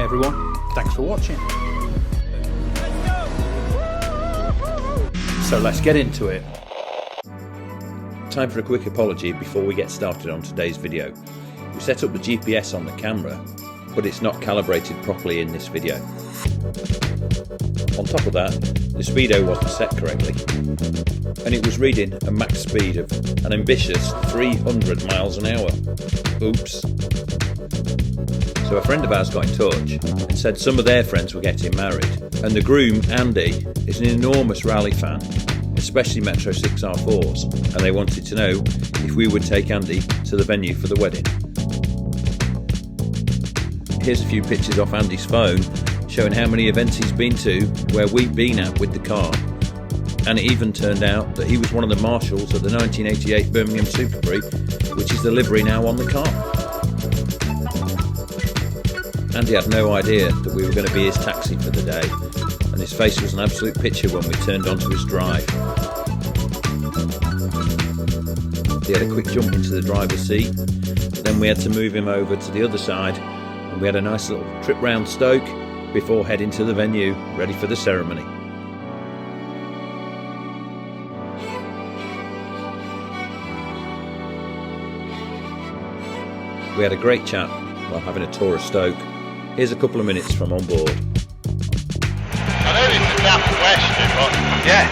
everyone, thanks for watching. So let's get into it. Time for a quick apology before we get started on today's video. We set up the GPS on the camera, but it's not calibrated properly in this video. On top of that, the speedo wasn't set correctly, and it was reading a max speed of an ambitious 300 miles an hour. Oops. So a friend of ours got in touch and said some of their friends were getting married, and the groom, Andy, is an enormous rally fan, especially Metro 6R4s, and they wanted to know if we would take Andy to the venue for the wedding. Here's a few pictures off Andy's phone showing how many events he's been to where we've been at with the car, and it even turned out that he was one of the marshals at the 1988 Birmingham Super Prix, which is the livery now on the car. Andy had no idea that we were going to be his taxi for the day, and his face was an absolute picture when we turned onto his drive. He had a quick jump into the driver's seat, then we had to move him over to the other side, and we had a nice little trip round Stoke before heading to the venue, ready for the ceremony. We had a great chat while having a tour of Stoke. Here's a couple of minutes from Onboard. I know it's a daft question, but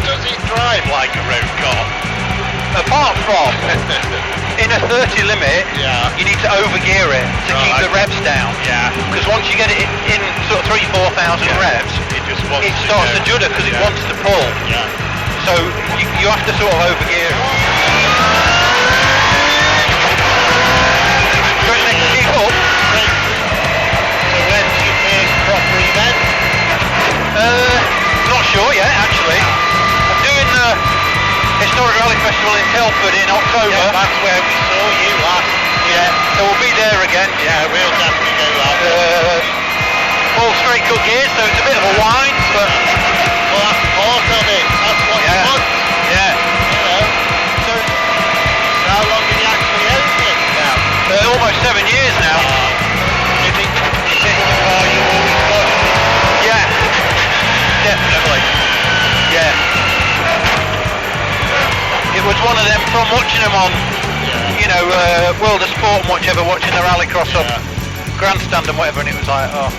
does it drive like a road car? Apart from, in a 30 limit, you need to overgear it to keep the revs down. Because once you get it in sort of 3,000-4,000 revs, it starts to judder because it wants to pull. So you have to sort of overgear it. So it makes keep up. So when's your first proper event? Not sure yet, actually. I'm doing the Historic Rally Festival in Telford in October. Yeah, that's where we saw you last. So we'll be there again. Yeah, we'll definitely go that. All straight cut gears, so it's a bit of a whine, but well, that's part of it. That's what you want. Yeah. You know. So how long have you actually owned it now? Almost 7 years now. Is it the car you always wanted? Yeah. Definitely. Yeah. It was one of them from watching them on, you know, World of Sport and watching the rallycross on Grandstand and whatever, and it was like, oh,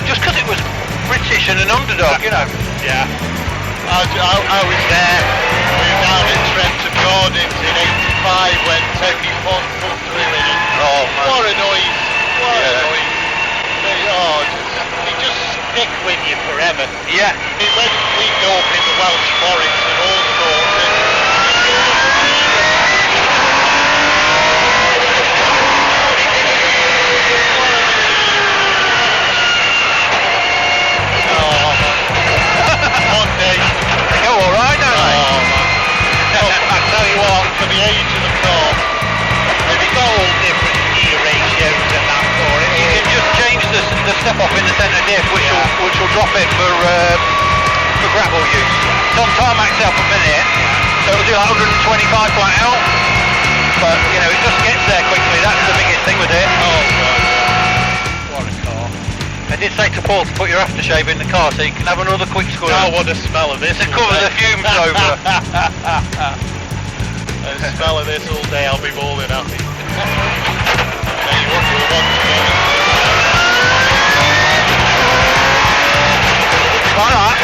just because it was British and an underdog, you know. Yeah. I was there. We were down at Trent and Gordon's in '85 when Tony Pond put through in it. Oh man. What a noise. What a noise. They just stick with you forever. Yeah. When we go up in the Welsh Forest and all sorts of for the age of the car, and it's all different gear ratios and that for it. You can just change the step off in the centre diff, which will drop it for gravel use. It's on tarmac setup a minute, so it'll do like 125 flat out. But you know, it just gets there quickly. That's the biggest thing with it. Oh god, what a car! I did say to Paul to put your aftershave in the car so you can have another quick squirt. Oh, what a smell of this! To cover the fumes over. The smell of this all day, I'll be more than happy. Tell you what, we'll want to go. Alright.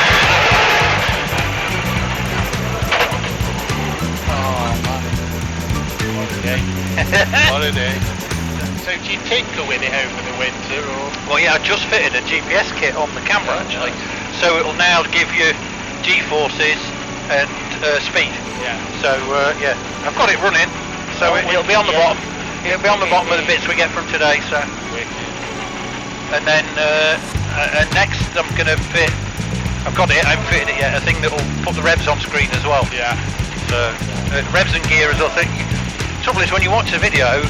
Oh man, what a day! What a day! So do you tinker with it over the winter, or? Well, yeah, I just fitted a GPS kit on the camera actually, so it'll now give you G-forces and speed. Yeah. So yeah, I've got it running, so it'll be on the bottom. It'll be on the bottom of the bits we get from today. So. And then next I'm gonna fit. I've got it. I haven't fitted it yet. A thing that will put the revs on screen as well. Yeah. So revs and gear as well. The trouble is when you watch the video,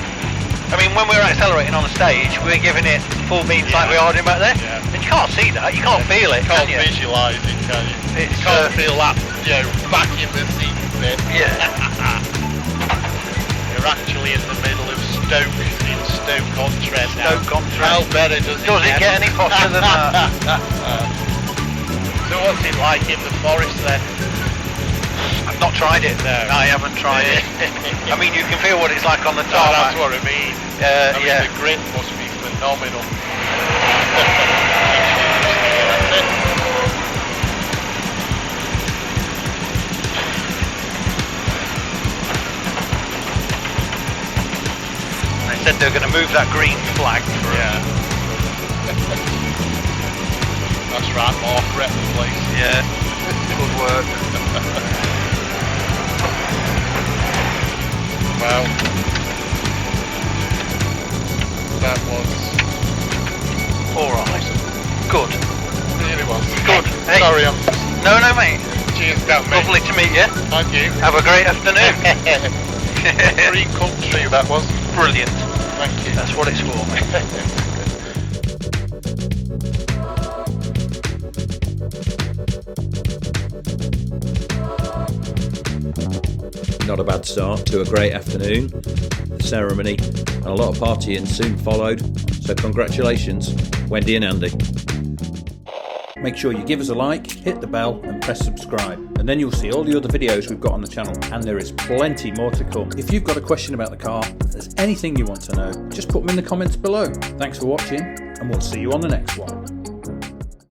I mean, when we were accelerating on the stage, we were giving it full beans like we are doing back there. Yeah. And you can't see that. You can't feel it. You can't can you? visualise it, can you? It's, you can't feel that, you know, back in the seat bit. Yeah. We're actually in the middle of Stoke, in Stoke-on-Trent now. Stoke-on-Trent. How better does it get any posher than that? So what's it like in the forest then? I've not tried it. No. I haven't tried it. I mean, you can feel what it's like on the No, top. that's what I mean. I mean, Yeah. the grip must be phenomenal. They said they were going to move that green flag for That's right, Mark, rep the place. Yeah, good work. Well, that was Alright. Good. really was. Good. Hey. Sorry, I'm No, mate. cheers down, mate. Lovely to meet you. Thank you. Have a great afternoon. Free country that was. Brilliant. Thank you. That's what it's for. Not a bad start to a great afternoon. The ceremony and a lot of partying soon followed, so congratulations, Wendy and Andy. Make sure you give us a like, hit the bell and press subscribe, and then you'll see all the other videos we've got on the channel, and there is plenty more to come. If you've got a question about the car, if there's anything you want to know, just put them in the comments below. Thanks for watching, and we'll see you on the next one.